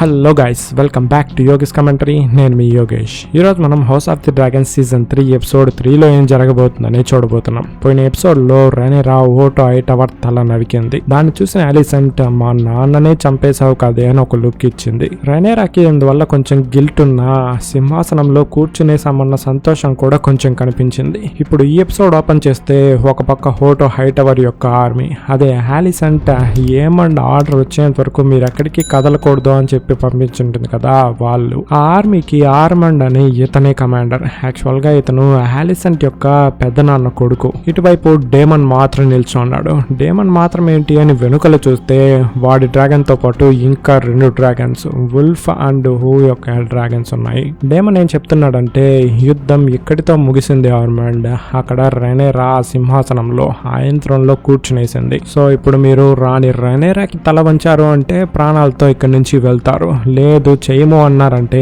Hello guys, welcome back to Yogesh commentary. నేను మీ యోగేష్. ఈరోజు మనం House of the Dragons season 3 episode 3లో ఏం జరగబోతుందని చూడబోతున్నాం. పోయిన ఎపిసోడ్లో రెనేరా ఓటో హైటవర్ తల నరికింది. దాన్ని చూసిన అలిసెంట్ మా నాన్ననే చంపేశావు కదే అని ఒక లుక్ ఇచ్చింది. రెనేరాకి అందువల్ల కొంచెం గిల్ట్ ఉన్న సింహాసనంలో కూర్చునేసామన్న సంతోషం కూడా కొంచెం కనిపించింది. ఇప్పుడు ఈ ఎపిసోడ్ ఓపెన్ చేస్తే ఒక పక్క ఓటో హైటవర్ యొక్క ఆర్మీ, అదే అలిసెంట్ ఏమండ్ ఆర్డర్ వచ్చేంత వరకు మీరు ఎక్కడికి కదలకూడదు అని చెప్పి పంపించుంటుంది కదా. వాళ్ళు ఆ ఆర్మీకి ఆర్మండ్ అని ఇతనే కమాండర్. యాక్చువల్ గా ఇతను హాలిసెంట్ యొక్క పెద్దనాన్న కొడుకు. ఇటువైపు డేమన్ మాత్రం నిల్చున్నాడు. డేమన్ మాత్రం ఏంటి అని వెనుకలు చూస్తే వాడి డ్రాగన్ తో పాటు ఇంకా 2 డ్రాగన్స్, వుల్ఫ్ అండ్ హూ యొక్క డ్రాగన్స్ ఉన్నాయి. డేమన్ ఏం చెప్తున్నాడంటే యుద్ధం ఇక్కడితో ముగిసింది ఆర్మండ్. అక్కడ రెనేరా సింహాసనంలో ఆయంత్రంలో కూర్చునేసింది. సో ఇప్పుడు మీరు రాణి రెనేరాకి తల వంచారు అంటే ప్రాణాలతో ఇక్కడి నుంచి వెళ్తారు. లేదు చేయము అన్నారంటే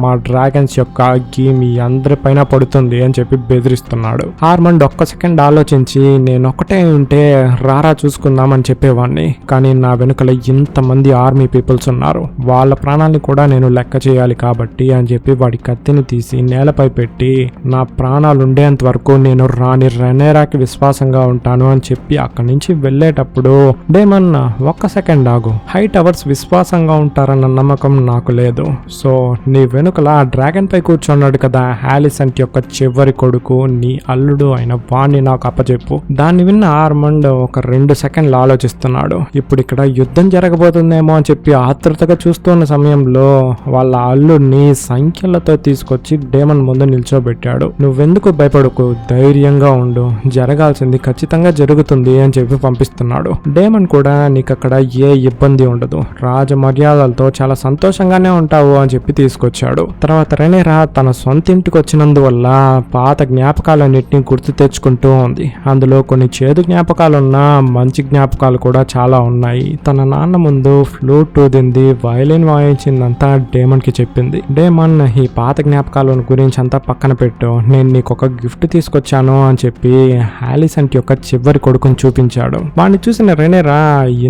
మా డ్రాగన్స్ యొక్క అగ్గి మీ అందరి పైన పడుతుంది అని చెప్పి బెదిరిస్తున్నాడు. ఆర్మండ్ ఒక్క సెకండ్ ఆలోచించి నేనొక్కటే ఉంటే రారా చూసుకుందాం అని చెప్పేవాడిని, కానీ నా వెనుకల ఇంతమంది ఆర్మీ పీపుల్స్ ఉన్నారు, వాళ్ళ ప్రాణాలని కూడా నేను లెక్క చేయాలి కాబట్టి అని చెప్పి వాడి కత్తిని తీసి నేలపై పెట్టి నా ప్రాణాలు ఉండేంత వరకు నేను రాణి రెనేరాకి విశ్వాసంగా ఉంటాను అని చెప్పి అక్కడి నుంచి వెళ్ళేటప్పుడు డేమన్ ఒక్క సెకండ్ ఆగు, హైటవర్స్ విశ్వాసంగా ఉంటారన్న నమ్మకం నాకు లేదు. సో నీ వెనుకల ఆ డ్రాగన్ పై కూర్చున్నాడు కదా హాలిసెంట్ యొక్క చివరి కొడుకు, నీ అల్లుడు అయిన వాణ్ణి నాకు అప్పచెప్పు. దాన్ని విన్న ఆర్మండ్ ఒక 2 సెకండ్లు ఆలోచిస్తున్నాడు. ఇప్పుడు ఇక్కడ యుద్ధం జరగబోతుందేమో అని చెప్పి ఆతృతగా చూస్తున్న సమయంలో వాళ్ళ అల్లుడిని సంఖ్యలతో తీసుకొచ్చి డేమన్ ముందు నిల్చోబెట్టాడు. నువ్వెందుకు భయపడకు, ధైర్యంగా ఉండు, జరగాల్సింది ఖచ్చితంగా జరుగుతుంది అని చెప్పి పంపిస్తున్నాడు. డేమన్ కూడా నీకు అక్కడ ఏ ఇబ్బంది ఉండదు, రాజమర్యాదలతో చాలా సంతోషంగానే ఉంటావు అని చెప్పి తీసుకొచ్చాడు. తర్వాత రెనేరా తన సొంత ఇంటికి వచ్చినందువల్ల పాత జ్ఞాపకాలన్నింటినీ గుర్తు తెచ్చుకుంటూ ఉంది. అందులో కొన్ని చేదు జ్ఞాపకాలున్నా మంచి జ్ఞాపకాలు కూడా చాలా ఉన్నాయి. తన నాన్న ముందు ఫ్లూట్ ఊదింది, వయలిన్ వాయించిందంతా డేమన్ కి చెప్పింది. డేమన్ ఈ పాత జ్ఞాపకాల గురించి అంతా పక్కన పెట్టు, నేను నీకు ఒక గిఫ్ట్ తీసుకొచ్చాను అని చెప్పి హాలిసెంట్ యొక్క చివరి కొడుకుని చూపించాడు. వాడిని చూసిన రెనేరా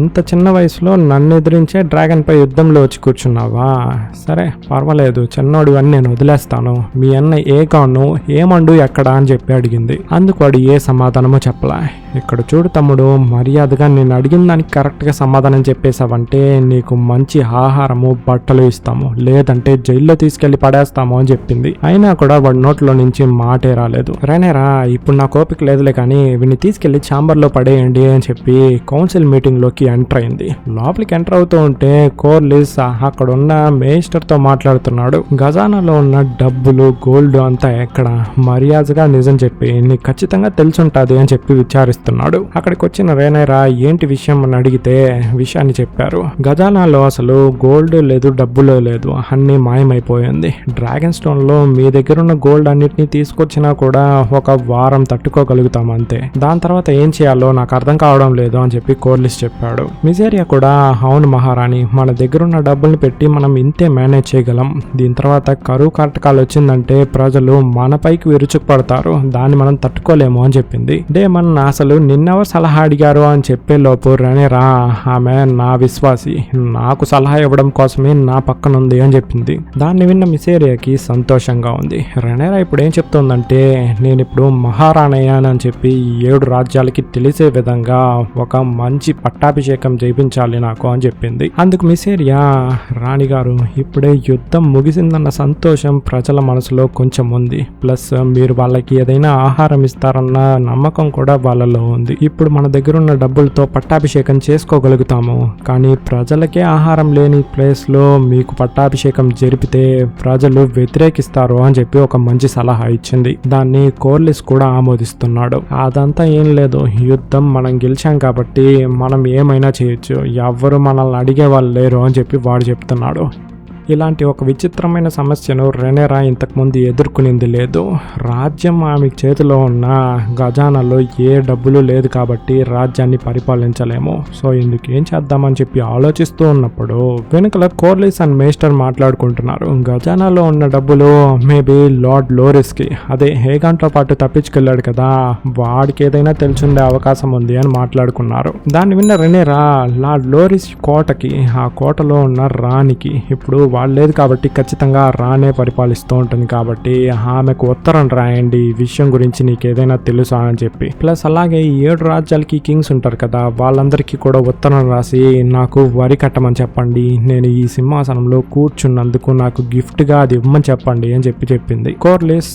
ఇంత చిన్న వయసులో నన్ను ఎదిరించే డ్రాగన్ పై యుద్ధంలో వచ్చి కూర్చున్నావా, సరే పర్వాలేదు చిన్నోడు అని నేను వదిలేస్తాను, మీ అన్న ఏకాను ఏమండు ఎక్కడా అని చెప్పి అడిగింది. అందుకు వాడు ఏ సమాధానమో చెప్పలా. ఇక్కడ చూడు తమ్ముడు, మర్యాదగా నేను అడిగిన దానికి కరెక్ట్ గా సమాధానం చెప్పేశావంటే నీకు మంచి ఆహారము బట్టలు ఇస్తాము, లేదంటే జైల్లో తీసుకెళ్లి పడేస్తాము అని చెప్పింది. అయినా కూడా వాడి నోట్లో నుంచి మాటే రాలేదు. రెనేరా ఇప్పుడు నా కోపిక లేదులే కానీ వీడిని తీసుకెళ్లి ఛాంబర్ లో పడేయండి అని చెప్పి కౌన్సిల్ మీటింగ్ లోకి ఎంటర్ అయింది. లోపలికి ఎంటర్ అవుతూ ఉంటే కోర్లిస్ అక్కడ ఉన్న మేస్టర్ తో మాట్లాడుతున్నాడు. ఖజానాలో ఉన్న డబ్బులు గోల్డ్ అంతా ఎక్కడ, మర్యాదగా నిజం చెప్పి నీకు ఖచ్చితంగా తెలుసుంటది అని చెప్పి విచారిస్తున్నాడు. అక్కడికి వచ్చిన రెనేరా ఏంటి విషయం అని అడిగితే విషయాన్ని చెప్పారు. ఖజానాలో అసలు గోల్డ్ లేదు, డబ్బులు లేదు, అన్ని మాయమైపోయింది. డ్రాగన్ స్టోన్ లో మీ దగ్గర ఉన్న గోల్డ్ అన్నిటినీ తీసుకొచ్చినా కూడా ఒక వారం తట్టుకోగలుగుతాం అంతే, దాని తర్వాత ఏం చేయాలో నాకు అర్థం కావడం లేదు అని చెప్పి కోర్లిస్ చెప్పాడు. మిజేరియా కూడా అవును మహారాణి, మన దగ్గర ఉన్న డబ్బుల్ని పెట్టి మనం ఇంతే మేనేజ్ చేయగలం, దీని తర్వాత కరువు కాటకాలు వచ్చిందంటే ప్రజలు మనపైకి విరుచుకుపడతారు, దాన్ని మనం తట్టుకోలేము అని చెప్పింది. డేమన్ అసలు నిన్నెవరు సలహా అడిగారు అని చెప్పే లోపు రెనేరా ఆమె నా విశ్వాసి, నాకు సలహా ఇవ్వడం కోసమే నా పక్కన ఉంది అని చెప్పింది. దాన్ని విన్న మిసేరియాకి సంతోషంగా ఉంది. రెనేరా ఇప్పుడు ఏం చెప్తుందంటే నేను ఇప్పుడు మహారాణయ్యానని చెప్పి 7 రాజ్యాలకి తెలిసే విధంగా ఒక మంచి పట్టాభిషేకం చేయించాలి నాకు అని చెప్పింది. అందుకు మిసేరియా రాణిగారు ఇప్పుడే యుద్ధం ముగిసిందన్న సంతోషం ప్రజల మనసులో కొంచెం ఉంది, ప్లస్ మీరు వాళ్ళకి ఏదైనా ఆహారం ఇస్తారన్న నమ్మకం కూడా వాళ్ళలో ఉంది. ఇప్పుడు మన దగ్గర ఉన్న డబ్బులతో పట్టాభిషేకం చేసుకోగలుగుతాము, కానీ ప్రజలకే ఆహారం లేని ప్లేస్ లో మీకు పట్టాభిషేకం జరిపితే ప్రజలు వ్యతిరేకిస్తారు అని చెప్పి ఒక మంచి సలహా ఇచ్చింది. దాన్ని కోర్లిస్ కూడా ఆమోదిస్తున్నాడు. అదంతా ఏం లేదు, యుద్ధం మనం గెలిచాం కాబట్టి మనం ఏమైనా చేయొచ్చు, ఎవ్వరు మనల్ని అడిగే వాళ్ళు లేరు అని చెప్పి వాడు చెప్తున్నాడు. ఇలాంటి ఒక విచిత్రమైన సమస్యను రెనేరా ఇంతకుముందు ఎదుర్కొనింది లేదు. రాజ్యం ఆమె చేతిలో ఉన్న ఖజానాలో ఏ డబ్బులు లేదు కాబట్టి రాజ్యాన్ని పరిపాలించలేము. సో ఇందుకు ఏం చేద్దామని చెప్పి ఆలోచిస్తూ ఉన్నప్పుడు వెనుకల కోర్లిస్ అండ్ మేస్టర్ మాట్లాడుకుంటున్నారు. ఖజానాలో ఉన్న డబ్బులు మేబీ లార్డ్ లోరిస్ కి, అదే హేగాన్తో పాటు తప్పించుకెళ్ళాడు కదా, వాడికి ఏదైనా తెలిసిండే అవకాశం ఉంది అని మాట్లాడుకున్నారు. దాన్ని విన్న రెనేరా లార్డ్ లోరిస్ కోటకి, ఆ కోటలో ఉన్న రాణికి, ఇప్పుడు వాళ్ళు లేదు కాబట్టి ఖచ్చితంగా రానే పరిపాలిస్తూ ఉంటుంది కాబట్టి ఆమెకు ఉత్తరం రాయండి ఈ విషయం గురించి నీకు ఏదైనా తెలుసా అని చెప్పి. ప్లస్ అలాగే 7 రాజ్యాలకి కింగ్స్ ఉంటారు కదా, వాళ్ళందరికీ కూడా ఉత్తరం రాసి నాకు వరి కట్టమని చెప్పండి, నేను ఈ సింహాసనంలో కూర్చున్నందుకు నాకు గిఫ్ట్ గా అది ఇవ్వమని చెప్పండి అని చెప్పింది. కోర్లిస్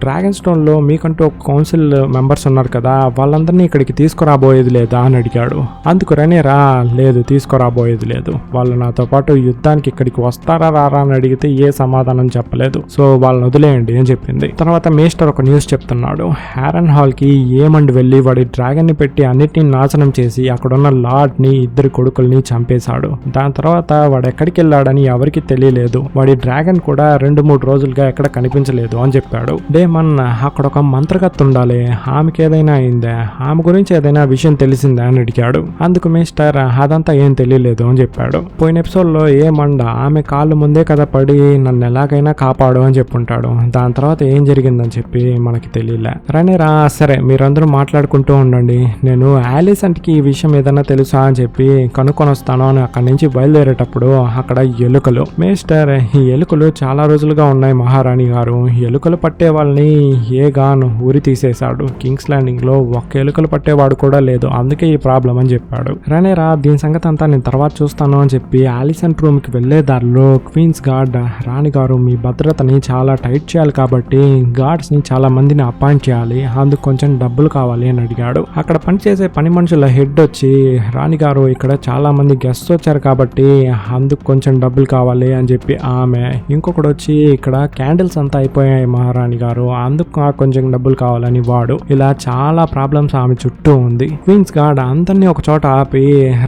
డ్రాగన్ స్టోన్ లో మీకంటూ ఒక కౌన్సిల్ మెంబర్స్ ఉన్నారు కదా, వాళ్ళందరినీ ఇక్కడికి తీసుకురాబోయేది లేదా అని అడిగాడు. అందుకు రెనేరా లేదు తీసుకురాబోయేది లేదు, వాళ్ళు నాతో పాటు యుద్ధానికి ఇక్కడికి వస్తారా రారా అని అడిగితే ఏ సమాధానం చెప్పలేదు, సో వాళ్ళని వదిలేయండి అని చెప్పింది. తర్వాత మేస్టర్ ఒక న్యూస్ చెప్తున్నాడు. హ్యారన్ హాల్ కి ఏమండి వెళ్ళి వాడి డ్రాగన్ ని పెట్టి అన్నిటిని నాశనం చేసి అక్కడున్న లార్డ్ ని 2 కొడుకుల్ని చంపేశాడు. దాని తర్వాత వాడు ఎక్కడికి వెళ్ళాడని ఎవరికి తెలియలేదు, వాడి డ్రాగన్ కూడా 2-3 రోజులుగా ఎక్కడ కనిపించలేదు అని చెప్పాడు. డేమన్ అక్కడ ఒక మంత్రగత్తు ఉండాలి, ఆమెకి ఏదైనా అయిందా, ఆమె గురించి ఏదైనా విషయం తెలిసిందా అని అడిగాడు. అందుకు మేస్టర్ అదంతా ఏం తెలియలేదు అని చెప్పాడు. పోయిన ఎపిసోడ్ లో ఏమండ ఆమె కాళ్ళు ముందే కదా పడి నన్ను ఎలాగైనా కాపాడు అని చెప్పుంటాడు, దాని తర్వాత ఏం జరిగిందని చెప్పి మనకి తెలియలే. రెనేరా సరే మీరందరూ మాట్లాడుకుంటూ ఉండండి, నేను ఆలిసెంట్ కి ఈ విషయం ఏదైనా తెలుసా అని చెప్పి కనుక్కొని వస్తాను అని అక్కడి నుంచి బయలుదేరేటప్పుడు అక్కడ ఎలుకలు. మేస్టర్ ఈ ఎలుకలు చాలా రోజులుగా ఉన్నాయి మహారాణి గారు, ఎలుకలు పట్టే వాళ్ళని ఏగాన్ ఊరి తీసేశాడు, కింగ్స్ ల్యాండింగ్ లో ఒక్క ఎలుకలు పట్టేవాడు కూడా లేదు, అందుకే ఈ ప్రాబ్లం అని చెప్పాడు. రెనేరా దీని సంగతి అంతా నేను తర్వాత చూస్తాను అని చెప్పి ఆలిసెంట్ రూమ్ కి వెళ్లే దారిలో క్వీన్స్ గార్డ్ రాణి గారు మీ భద్రతని చాలా టైట్ చేయాలి కాబట్టి గార్డ్స్ ని చాలా మందిని అపాయింట్ చేయాలి, అందుకు కొంచెం డబ్బులు కావాలి అని అడిగాడు. అక్కడ పనిచేసే పని మనుషుల హెడ్ వచ్చి రాణి గారు ఇక్కడ చాలా మంది గెస్ట్స్ వచ్చారు కాబట్టి అందుకు కొంచెం డబ్బులు కావాలి అని చెప్పి ఆమె, ఇంకొకటి వచ్చి ఇక్కడ క్యాండిల్స్ అంతా అయిపోయాయి మహారాణి గారు అందుకు కొంచెం డబ్బులు కావాలని వాడు, ఇలా చాలా ప్రాబ్లమ్స్ ఆమె చుట్టూ ఉంది. క్వీన్స్ గార్డ్ అందరినీ ఒక చోట ఆపి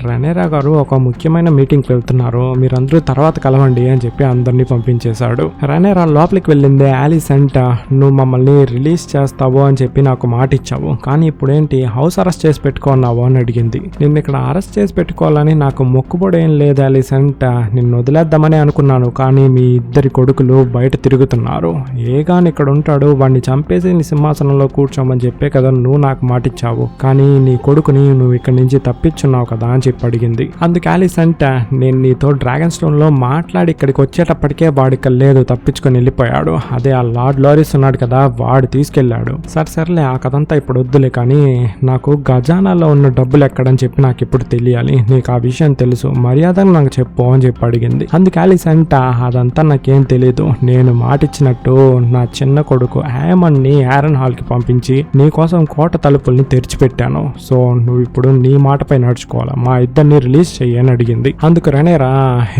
రెనేరా గారు ఒక ముఖ్యమైన మీటింగ్ వెళ్తున్నారు, మీరందరూ తర్వాత కలవండి అని చెప్పి అందరినీ పంపించేశాడు. రెనేరా లోపలికి వెళ్ళిందే ఆలిసెంట్ నువ్వు మమ్మల్ని రిలీజ్ చేస్తావు అని చెప్పి నాకు మాట ఇచ్చావు, కానీ ఇప్పుడేంటి హౌస్ అరెస్ట్ చేసి పెట్టుకున్నావు అని అడిగింది. నిన్ను ఇక్కడ అరెస్ట్ చేసి పెట్టుకోవాలని నాకు మొక్కుబడి ఏం లేదు ఆలిసెంట్, నిన్ను వదిలేద్దామని అనుకున్నాను, కానీ మీ 2 కొడుకులు బయట తిరుగుతున్నారు, ఏగాన్ ఇక్కడ ఉంటాడు, వాడిని చంపేసి నీ సింహాసనంలో కూర్చోమని చెప్పే కదా నువ్వు నాకు మాట ఇచ్చావు, కానీ నీ కొడుకుని నువ్వు ఇక్కడి నుంచి తప్పించున్నావు కదా అని చెప్పి అడిగింది. అందుకు ఆలిసెంట్ నేను నీతో డ్రాగన్ స్టోన్ లో మాట్లాడి ఇక్కడికి వచ్చేటప్పటికే వాడు ఇక్కడ లేదు, తప్పించుకొని వెళ్ళిపోయాడు, అదే ఆ లార్డ్ లోరిస్ ఉన్నాడు కదా వాడు తీసుకెళ్లాడు. సర్లే ఆ కథంతా ఇప్పుడు వద్దులే, కానీ నాకు ఖజానాలో ఉన్న డబ్బులు ఎక్కడని చెప్పి నాకు ఇప్పుడు తెలియాలి, నీకు ఆ విషయం తెలుసు, మర్యాదగా నాకు చెప్పు అని చెప్పి అడిగింది. అందుకు ఆలిసెంట్ అదంతా నాకేం తెలీదు, నేను మాటిచ్చినట్టు నా చిన్న కొడుకు హ్యామన్ ని హ్యారన్ హాల్ కి పంపించి నీ కోసం కోట తలుపుల్ని తెరిచిపెట్టాను, సో నువ్వు ఇప్పుడు నీ మాటపై నడుచుకోవాలా, మా ఇద్దరిని రిలీజ్ చెయ్యి అని అడిగింది. అందుకు రెనేరా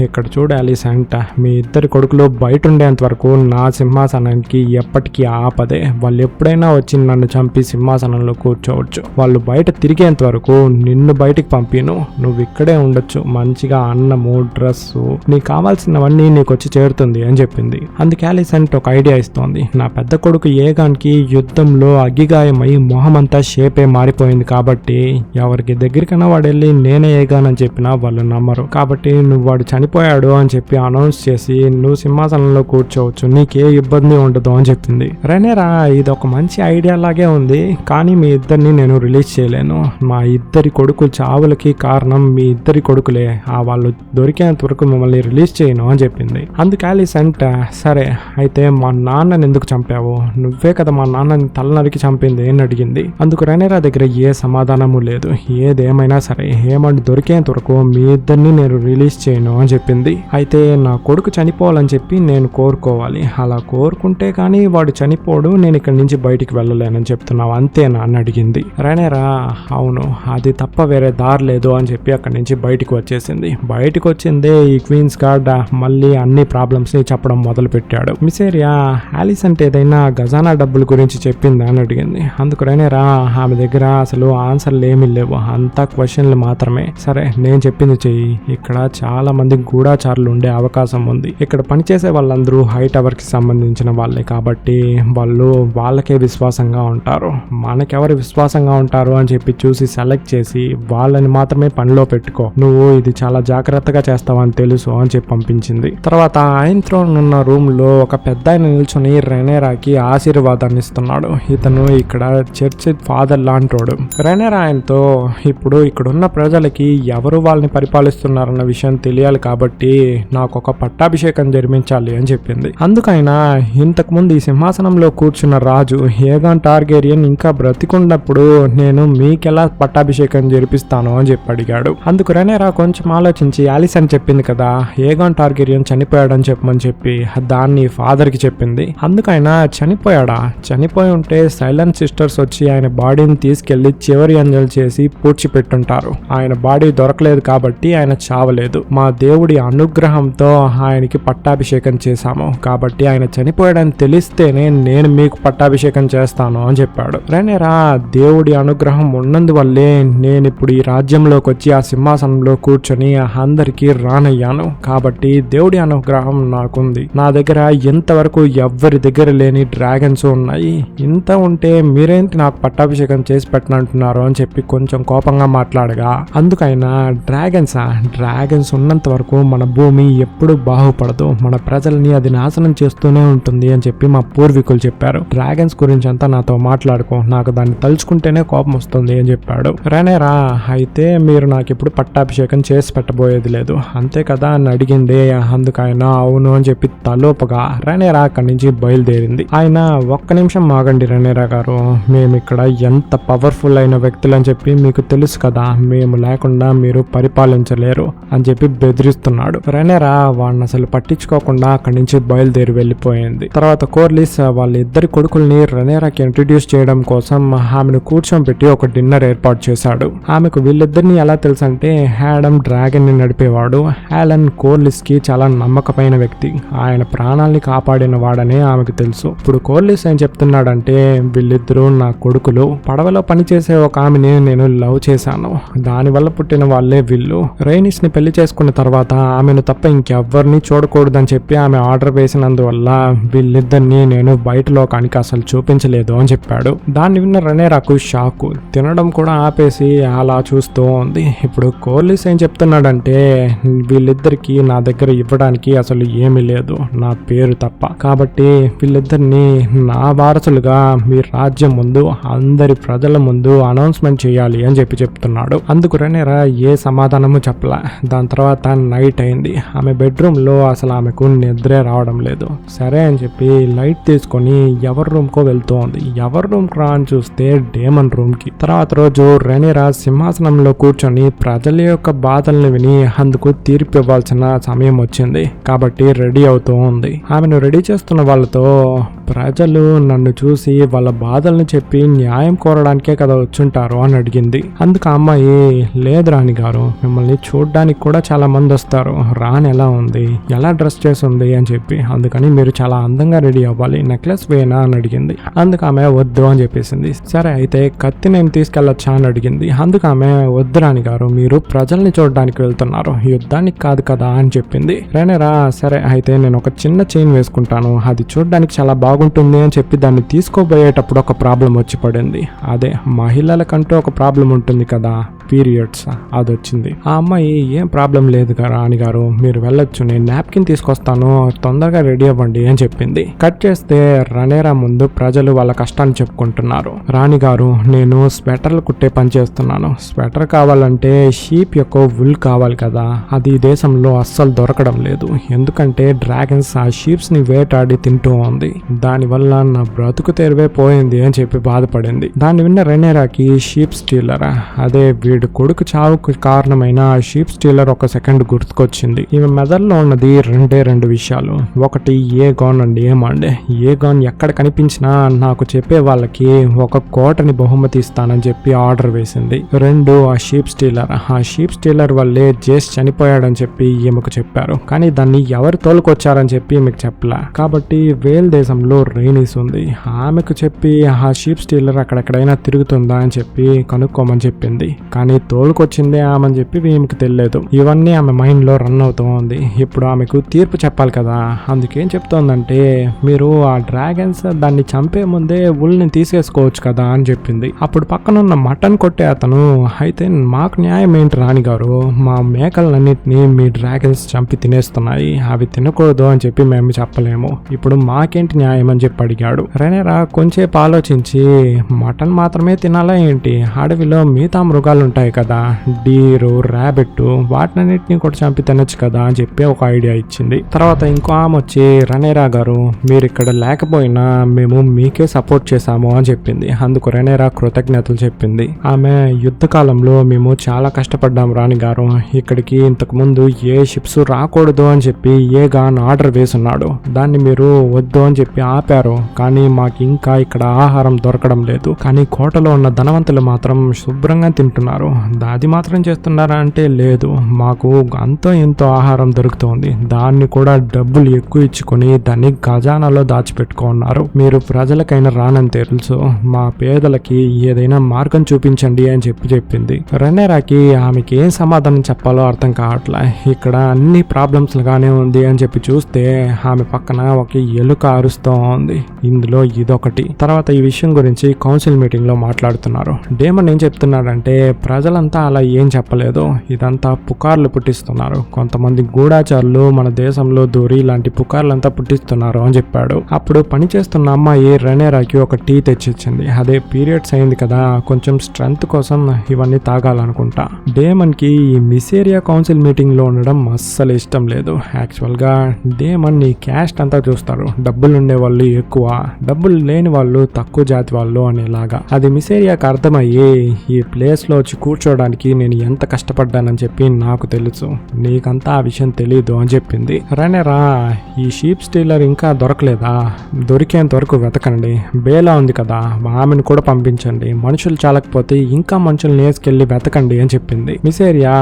ఇక్కడ చూడు ఆలిసెంట్, మీ 2 కొడుకులు బయట ఉండేంత వరకు నా సింహాసనానికి ఎప్పటికీ ఆపదే, వాళ్ళు ఎప్పుడైనా వచ్చి నన్ను చంపి సింహాసనంలో కూర్చోవచ్చు, వాళ్ళు బయట తిరిగేంత వరకు నిన్ను బయటికి పంపిను, నువ్వు ఇక్కడే ఉండొచ్చు, మంచిగా అన్నము డ్రెస్సు నీకు కావాల్సినవన్నీ నీకు వచ్చి చేరుతుంది అని చెప్పింది. అందుకే ఆలిసెంట్ ఒక ఐడియా ఇస్తోంది, నా పెద్ద కొడుకు ఏగాన్కి యుద్ధంలో అగ్గిగాయమై మొహమంతా షేపే మారిపోయింది కాబట్టి ఎవరికి దగ్గరికైనా వాడు వెళ్ళి నేనే ఏగాన్ అని చెప్పినా వాళ్ళు నమ్మరు, కాబట్టి నువ్వు వాడు చనిపోయాడు అని చెప్పి అనౌన్స్ చేసి నువ్వు సింహాసనంలో కూర్చోవచ్చు, నీకే ఇబ్బంది ఉండదు అని చెప్పింది. రెనేరా ఇది ఒక మంచి ఐడియా లాగే ఉంది, కానీ మీ ఇద్దరిని నేను రిలీజ్ చేయలేను, మా 2 కొడుకుల చావులకి కారణం మీ 2 కొడుకులే, ఆ వాళ్ళు దొరికేంత వరకు మిమ్మల్ని రిలీజ్ చేయను అని చెప్పింది. అందుకు ఆలిసెంట్ సరే అయితే మా నాన్నని ఎందుకు చంపావు, నువ్వే కదా మా నాన్నని తల నరికి చంపింది అని అడిగింది. అందుకు రెనేరా దగ్గర ఏ సమాధానము లేదు, ఏదేమైనా సరే హేమండ్ దొరికేంత వరకు మీ 2ని నేను రిలీజ్ చేయను అని చెప్పింది. అయితే నా కొడుకు చనిపోవాలని చెప్పి నేను కోరుకోవాలి, అలా కోరుకుంటే కానీ వాడు చనిపోడు, నేను ఇక్కడి నుంచి బయటికి వెళ్ళలేనని చెప్తున్నావు అంతేనా అని అడిగింది. రెనేరా అవును అది తప్ప వేరే దారి లేదు అని చెప్పి అక్కడి నుంచి బయటికి వచ్చేసింది. బయటికి వచ్చిందే ఈ క్వీన్స్ గార్డ్ మళ్ళీ అన్ని ప్రాబ్లమ్స్ ని చెప్పడం మొదలు పెట్టాడు. మిసేరియా ఆలిసెంట్ ఏదైనా ఖజానా డబ్బుల గురించి చెప్పిందా అని అడిగింది. అందుకు రెనేరా ఆమె దగ్గర అసలు ఆన్సర్లు ఏమీ లేవు, అంతా క్వశ్చన్లు మాత్రమే, సరే నేను చెప్పింది చెయ్యి, ఇక్కడ చాలా మంది గూఢాచారులు ఉండే అవకాశం ఉంది. ఇక్కడ పనిచేసే వాళ్ళందరూ హై టవర్ కి సంబంధించిన వాళ్ళే కాబట్టి వాళ్ళు వాళ్ళకే విశ్వాసంగా ఉంటారు. మనకెవరు విశ్వాసంగా ఉంటారు అని చెప్పి చూసి సెలెక్ట్ చేసి వాళ్ళని మాత్రమే పనిలో పెట్టుకో, నువ్వు ఇది చాలా జాగ్రత్తగా చేస్తావని తెలుసు అని చెప్పి పంపించింది. తర్వాత ఆయనతో ఉన్న రూమ్ లో ఒక పెద్ద ఆయన నిల్చొని రెనేరాకి ఆశీర్వాదాన్ని ఇస్తున్నాడు. ఇతను ఇక్కడ చర్చ్ ఫాదర్ లాంటోడు. రెనేరా ఆయనతో ఇప్పుడు ఇక్కడున్న ప్రజలకి ఎవరు వాళ్ళని పరిపాలిస్తున్నారన్న విషయం తెలియాలి కాబట్టి నాకు ఒక పట్టాభిషేకం జరిపించాలి అని చెప్పింది. అందుకైనా ఇంతకు ముందు ఈ సింహాసనంలో కూర్చున్న రాజు ఏగాన్ టార్గేరియన్ ఇంకా బ్రతికున్నప్పుడు నేను మీకెలా పట్టాభిషేకం జరిపిస్తాను అని చెప్పి అడిగాడు. అందుకు రెనేరా కొంచెం ఆలోచించి ఆలిస్ అని చెప్పింది కదా ఏగాన్ టార్గేరియన్ చనిపోయాడని చెప్పమని చెప్పి దాన్ని ఫాదర్ కి చెప్పింది. అందుకైనా చనిపోయాడా? చనిపోయి ఉంటే సైలెంట్ సిస్టర్స్ వచ్చి ఆయన బాడీని తీసుకెళ్లి చివరి అంజలి చేసి పూడ్చిపెట్టుంటారు. ఆయన బాడీ దొరకలేదు కాబట్టి ఆయన చావలేదు. మా దేవుడి అనుగ్రహంతో ఆయనకి పట్టాభిషేకం చేశాము కాబట్టి ఆయన చనిపోయాడని తెలిస్తేనే నేను మీకు పట్టాభిషేకం చేస్తాను అని చెప్పాడు. రెనేరా దేవుడి అనుగ్రహం ఉన్నందువల్లే నేను ఇప్పుడు ఈ రాజ్యంలోకి వచ్చి ఆ సింహాసనంలో కూర్చొని అందరికీ రానయ్యాను కాబట్టి దేవుడి అనుగ్రహం నాకుంది. నా దగ్గర ఇంతవరకు ఎవ్వరి దగ్గర లేని డ్రాగన్స్ ఉన్నాయి. ఇంత ఉంటే మీరేంటి నాకు పట్టాభిషేకం చేసి పెట్టనంటున్నారు అని చెప్పి కొంచెం కోపంగా మాట్లాడగా అందుకైనా డ్రాగన్స్ ఉన్నంత వరకు మన భూమి ఎప్పుడు బాగుపడదు, మన ప్రజల్ని అది నాశనం చేస్తూనే ఉంటుంది అని చెప్పి మా పూర్వీకులు చెప్పారు. డ్రాగన్స్ గురించి అంతా నాతో మాట్లాడుకో, నాకు దాన్ని తలుచుకుంటేనే కోపం వస్తుంది అని చెప్పాడు. రెనేరా అయితే మీరు నాకు ఇప్పుడు పట్టాభిషేకం చేసి పెట్టబోయేది లేదు అంతే కదా అని అడిగింది. అందుకైనా అవును అని చెప్పి తలోపగా రెనేరా అక్కడి నుంచి బయలుదేరింది. ఆయన ఒక్క నిమిషం ఆగండి రెనేరా గారు, మేము ఇక్కడ ఎంత పవర్ఫుల్ అయిన వ్యక్తులు అని చెప్పి మీకు తెలుసు కదా, మేము లేకుండా మీరు పరిపాలించలేరు అని చెప్పి బెదిరిస్తున్నాడు. రెనేరా వాడిని అసలు పట్టించుకోకుండా అక్కడి నుంచి బయలుదేరి వెళ్ళిపోయింది. తర్వాత కోర్లిస్ వాళ్ళ ఇద్దరి కొడుకుల్ని రెనేరాకి ఇంట్రడ్యూస్ చేయడం కోసం ఆమెను కూర్చోబెట్టి ఒక డిన్నర్ ఏర్పాటు చేశాడు. ఆమెకు వీళ్ళిద్దరిని ఎలా తెలుసు అంటే హ్యాడమ్ డ్రాగన్ ని నడిపేవాడు, హాలన్ కోర్లిస్ కి చాలా నమ్మకమైన వ్యక్తి, ఆయన ప్రాణాలని కాపాడిన వాడనే ఆమెకు తెలుసు. ఇప్పుడు కోర్లిస్ ఏం చెప్తున్నాడంటే వీళ్ళిద్దరూ నా కొడుకులు, పడవలో పనిచేసే ఒక ఆమెని నేను లవ్ చేశాను, దాని వల్ల పుట్టిన వాళ్ళే వీళ్ళు. రైనిస్ ని పెళ్లి చేసుకున్న తర్వాత ఆమెను తప్ప ఇంకెవ్వరిని చూడకూడదని చెప్పి ఆమె ఆర్డర్ వేసినందువల్ల వీళ్ళిద్దరిని నేను బయట లోకానికి అసలు చూపించలేదు అని చెప్పాడు. దాన్ని విన్న రెనేరాకు షాకు, తినడం కూడా ఆపేసి అలా చూస్తూ ఉంది. ఇప్పుడు కోర్లిస్ ఏం చెప్తున్నాడంటే వీళ్ళిద్దరికి నా దగ్గర ఇవ్వడానికి అసలు ఏమీ లేదు నా పేరు తప్ప, కాబట్టి వీళ్ళిద్దరిని నా వారసులుగా మీ రాజ్యం ముందు అందరి ప్రజల ముందు అనౌన్స్మెంట్ చేయాలి అని చెప్పి చెప్తున్నాడు. అందుకు రెనేరా ఏ సమాధానము చెప్పలా. దాని తర్వాత నైట్ అయింది. ఆమె బెడ్రూమ్ లో అసలు ఆమెకు నిద్రే రావడం లేదు. సరే అని చెప్పి లైట్ తీసుకొని ఎవరి రూమ్ కో వెళ్తూ ఉంది. ఎవరి రూమ్ రా అని చూస్తే డేమన్ రూమ్ కి. తర్వాత రోజు రెనేరా సింహాసనంలో కూర్చొని ప్రజల యొక్క బాధల్ని విని అందుకు తీర్పు ఇవ్వాల్సిన సమయం వచ్చింది కాబట్టి రెడీ అవుతూ ఉంది. ఆమెను రెడీ చేస్తున్న వాళ్ళతో ప్రజలు నన్ను చూసి వాళ్ళ బాధల్ని చెప్పి న్యాయం కోరడానికే కదా వచ్చుంటారు అని అడిగింది. అందుకు ఆ అమ్మాయి లేదు రాణి గారు, మిమ్మల్ని చూడడానికి కూడా చాలా మంది వస్తారు, రాణి ఎలా ఉంది, ఎలా డ్రెస్ చేసి ఉంది అని చెప్పి, అందుకని మీరు చాలా అందంగా రెడీ అవ్వాలి, నెక్లెస్ వేనా అని అడిగింది. అందుకు ఆమె వద్దు అని చెప్పేసింది. సరే అయితే కత్తి నేను తీసుకెళ్లొచ్చా అని అడిగింది. అందుకు ఆమె వద్దు రాణి గారు, మీరు ప్రజల్ని చూడడానికి వెళ్తున్నారు, యుద్ధానికి కాదు కదా అని చెప్పింది. రెనేరా సరే అయితే నేను ఒక చిన్న చైన్ వేసుకుంటాను, అది చూడడానికి చాలా బాగుంటుంది అని చెప్పి దాన్ని తీసుకోబోయేటప్పుడు ఒక ప్రాబ్లం వచ్చి పడింది. అదే మహిళలకంటూ ఒక ప్రాబ్లం ఉంటుంది కదా, పీరియడ్స్, అది వచ్చింది. ఆ అమ్మాయి ఏం ప్రాబ్లం లేదు రాణి గారు, మీరు వెళ్ళొచ్చు, నేను నాప్కిన్ తీసుకొస్తాను, తొందరగా రెడీ అవ్వండి అని చెప్పింది. కట్ చేస్తే రెనేరా ముందు ప్రజలు వాళ్ళ కష్టాన్ని చెప్పుకుంటున్నారు. రాణి గారు నేను స్వెటర్లు కుట్టే పని చేస్తున్నాను, స్వెటర్ కావాలంటే షీప్ యొక్క వుల్ కావాలి కదా, అది ఈ దేశంలో అస్సలు దొరకడం లేదు, ఎందుకంటే డ్రాగన్స్ ఆ షీప్స్ ని వేటాడి తింటూ ఉంది, దానివల్ల నా బ్రతుకు తెరివే పోయింది అని చెప్పి బాధపడింది. దాన్ని విన్న రెనేరాకి షీప్ స్టీలర్, అదే వీడు కొడుకు చావుకు కారణమైన షీప్ స్టీలర్ ఒక సెకండ్ గుర్తుకొచ్చింది. ఈమె మెదడులో ఉన్నది రెండు విషయాలు. ఒకటి ఏగాన్ అండ్ ఏమండ్. ఏగాన్ ఎక్కడ కనిపించినా నాకు చెప్పే వాళ్ళకి ఒక కోటని బహుమతి ఇస్తానని చెప్పి ఆర్డర్ వేసింది. రెండు ఆ షీప్ స్టీలర్. ఆ షీప్ స్టీలర్ వల్లే జేస్ చనిపోయాడని చెప్పి ఈమెకు చెప్పారు, కానీ దాన్ని ఎవరు తోలుకొచ్చారని చెప్పి ఈమెకు చెప్పలా. కాబట్టి వేల్ దేశంలో రైనిస్ ఉంది, ఆమెకు చెప్పి ఆ షీప్ స్టీలర్ అక్కడెక్కడైనా తిరుగుతుందా అని చెప్పి కనుక్కోమని చెప్పింది. కానీ కానీ తోలుకొచ్చిందే ఆమె అని చెప్పి ఈమెకు తెలియదు. ఇవన్నీ ఆమె మైండ్ లో రన్ అవుతూ ఉంది. ఇప్పుడు ఆమెకు తీర్పు చెప్పాలి కదా, అందుకేం చెప్తోందంటే మీరు ఆ డ్రాగన్స్ దాన్ని చంపే ముందే ఉల్ని తీసేసుకోవచ్చు కదా అని చెప్పింది. అప్పుడు పక్కనున్న మటన్ కొట్టే అతను, అయితే మాకు న్యాయం ఏంటి రాణిగారు, మా మేకలన్నింటినీ మీ డ్రాగన్స్ చంపి తినేస్తున్నాయి, అవి తినకూడదు అని చెప్పి మేము చెప్పలేము, ఇప్పుడు మాకేంటి న్యాయం అని చెప్పి అడిగాడు. రెనేరా కొంచెంసేపు ఆలోచించి, మటన్ మాత్రమే తినాలా ఏంటి, అడవిలో మిగతా మృగాలు ఉంటాయి కదా, డీరు, ర్యాబిట్, వాటినన్నిటిని కూడా చంపి తినొచ్చు కదా అని చెప్పి ఒక ఐడియా ఇచ్చింది. తర్వాత ఇంకో ఆమె వచ్చి, రెనేరా గారు మీరు ఇక్కడ లేకపోయినా మేము మీకే సపోర్ట్ చేశాము అని చెప్పింది. అందుకు రెనేరా కృతజ్ఞతలు చెప్పింది. ఆమె యుద్ధ కాలంలో మేము చాలా కష్టపడ్డాం రాణి గారు, ఇక్కడికి ఇంతకు ముందు ఏ షిప్స్ రాకూడదు అని చెప్పి ఏగాన్ ఆర్డర్ వేసున్నాడు, దాన్ని మీరు వద్దు అని చెప్పి ఆపారు, కానీ మాకు ఇంకా ఇక్కడ ఆహారం దొరకడం లేదు, కానీ కోటలో ఉన్న ధనవంతులు మాత్రం శుభ్రంగా తింటున్నారు, అది మాత్రం చేస్తున్నారా అంటే లేదు, మాకు అంతో ఎంతో ఆహారం దొరుకుతోంది, దాన్ని కూడా డబ్బులు ఎక్కువ ఇచ్చుకొని దాన్ని ఖజానాలో దాచిపెట్టుకున్నారు, మీరు ప్రజలకైనా రానని తెలుసు, మా పేదలకి ఏదైనా మార్గం చూపించండి అని చెప్పి చెప్పింది. రెనేరాకి ఆమెకి ఏం సమాధానం చెప్పాలో అర్థం కావట్లే. ఇక్కడ అన్ని ప్రాబ్లమ్స్ గానే ఉంది అని చెప్పి చూస్తే ఆమె పక్కన ఒక ఎలుక అరుస్తూ ఉంది, ఇందులో ఇదొకటి. తర్వాత ఈ విషయం గురించి కౌన్సిల్ మీటింగ్ లో మాట్లాడుతున్నారు. డేమన్ ఏం చెప్తున్నాడంటే ప్రజలంతా అలా ఏం చెప్పలేదు, ఇదంతా పుకార్లు పుట్టిస్తున్నారు, కొంతమంది గూఢాచారులు మన దేశంలో దూరి ఇలాంటి పుకార్లంతా పుట్టిస్తున్నారు అని చెప్పాడు. అప్పుడు పనిచేస్తున్న అమ్మాయి రెనేరాకి ఒక టీ తెచ్చిచ్చింది. అదే పీరియడ్స్ అయింది కదా, కొంచెం స్ట్రెంత్ కోసం ఇవన్నీ తాగాలనుకుంటా. డేమన్ కి ఈ మిసేరియా కౌన్సిల్ మీటింగ్ లో ఉండడం అస్సలు ఇష్టం లేదు. యాక్చువల్ గా డేమన్ నీ క్యాస్ట్ అంతా చూస్తారు, డబ్బులు ఉండే వాళ్ళు ఎక్కువ, డబ్బులు లేని వాళ్ళు తక్కువ జాతి వాళ్ళు అనేలాగా. అది మిసేరియాకి అర్థమయ్యి ఈ ప్లేస్ లో వచ్చి కూర్చోడానికి నేను ఎంత కష్టపడ్డానని చెప్పి నాకు తెలుసు, నీకంతా ఆ విషయం తెలీదు అని చెప్పింది. రెనేరా ఈ షీప్ స్టీలర్ ఇంకా దొరకలేదా, దొరికేంత వరకు వెతకండి, బేలా ఉంది కదా ఆమెను కూడా పంపించండి, మనుషులు చాలకపోతే ఇంకా మనుషుల్ని వేసుకెళ్లి వెతకండి అని చెప్పింది. మిసేరియా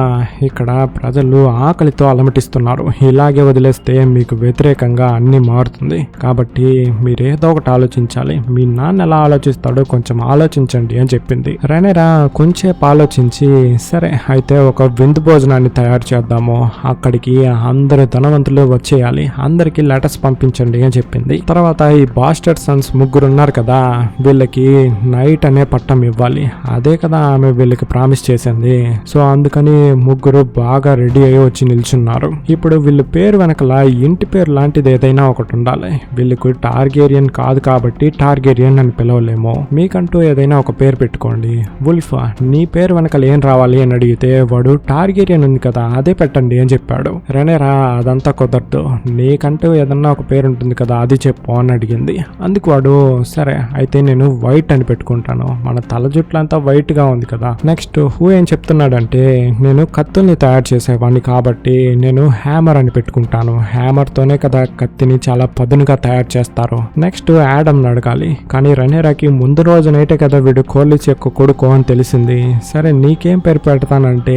ఇక్కడ ప్రజలు ఆకలితో అలమటిస్తున్నారు, ఇలాగే వదిలేస్తే మీకు వ్యతిరేకంగా అన్ని మారుతుంది, కాబట్టి మీరేదో ఒకటి ఆలోచించాలి, మీ నాన్న ఎలా ఆలోచిస్తాడో కొంచెం ఆలోచించండి అని చెప్పింది. రెనేరా కొంచెంసేపు ఆలోచించి, సరే అయితే ఒక విందు భోజనాన్ని తయారు చేద్దాము, అక్కడికి అందరు ధనవంతులు వచ్చేయాలి, అందరికి లెటర్స్ పంపించండి అని చెప్పింది. తర్వాత ఈ బాస్టర్డ్ సన్స్ ముగ్గురు ఉన్నారు కదా, వీళ్ళకి నైట్ అనే పట్టం ఇవ్వాలి, అదే కదా ఆమె వీళ్ళకి ప్రామిస్ చేసింది. సో అందుకని ముగ్గురు బాగా రెడీ అయ్యి వచ్చి నిల్చున్నారు. ఇప్పుడు వీళ్ళ పేరు వెనకల ఇంటి పేరు లాంటిది ఏదైనా ఒకటి ఉండాలి, వీళ్ళకు టార్గేరియన్ కాదు కాబట్టి టార్గేరియన్ అని పిలవలేము, మీకంటూ ఏదైనా ఒక పేరు పెట్టుకోండి. వుల్ఫ్ నీ పేరు వెనకల ఏం రావాలి అని అడిగితే వాడు టార్గేరియన్ ఉంది కదా అదే పెట్టండి అని చెప్పాడు. రెనేరా అదంతా కుదరదు, నీకంటూ ఏదన్నా ఒక పేరు ఉంటుంది కదా అది చెప్పు అని అడిగింది. అందుకు వాడు సరే అయితే నేను వైట్ అని పెట్టుకుంటాను, మన తల జుట్లంతా వైట్ గా ఉంది కదా. నెక్స్ట్ హూ ఏం చెప్తున్నాడంటే నేను కత్తుల్ని తయారు చేసేవాడిని కాబట్టి నేను హ్యామర్ అని పెట్టుకుంటాను, హ్యామర్ తోనే కదా కత్తిని చాలా పదునుగా తయారు చేస్తారు. నెక్స్ట్ యాడమ్ అడగాలి, కానీ రెనేరాకి ముందు రోజు నైటే కదా వీడు కోర్లిస్ యొక్క కొడుకు అని తెలిసింది. సరే నీకేం పేరు పెడతానంటే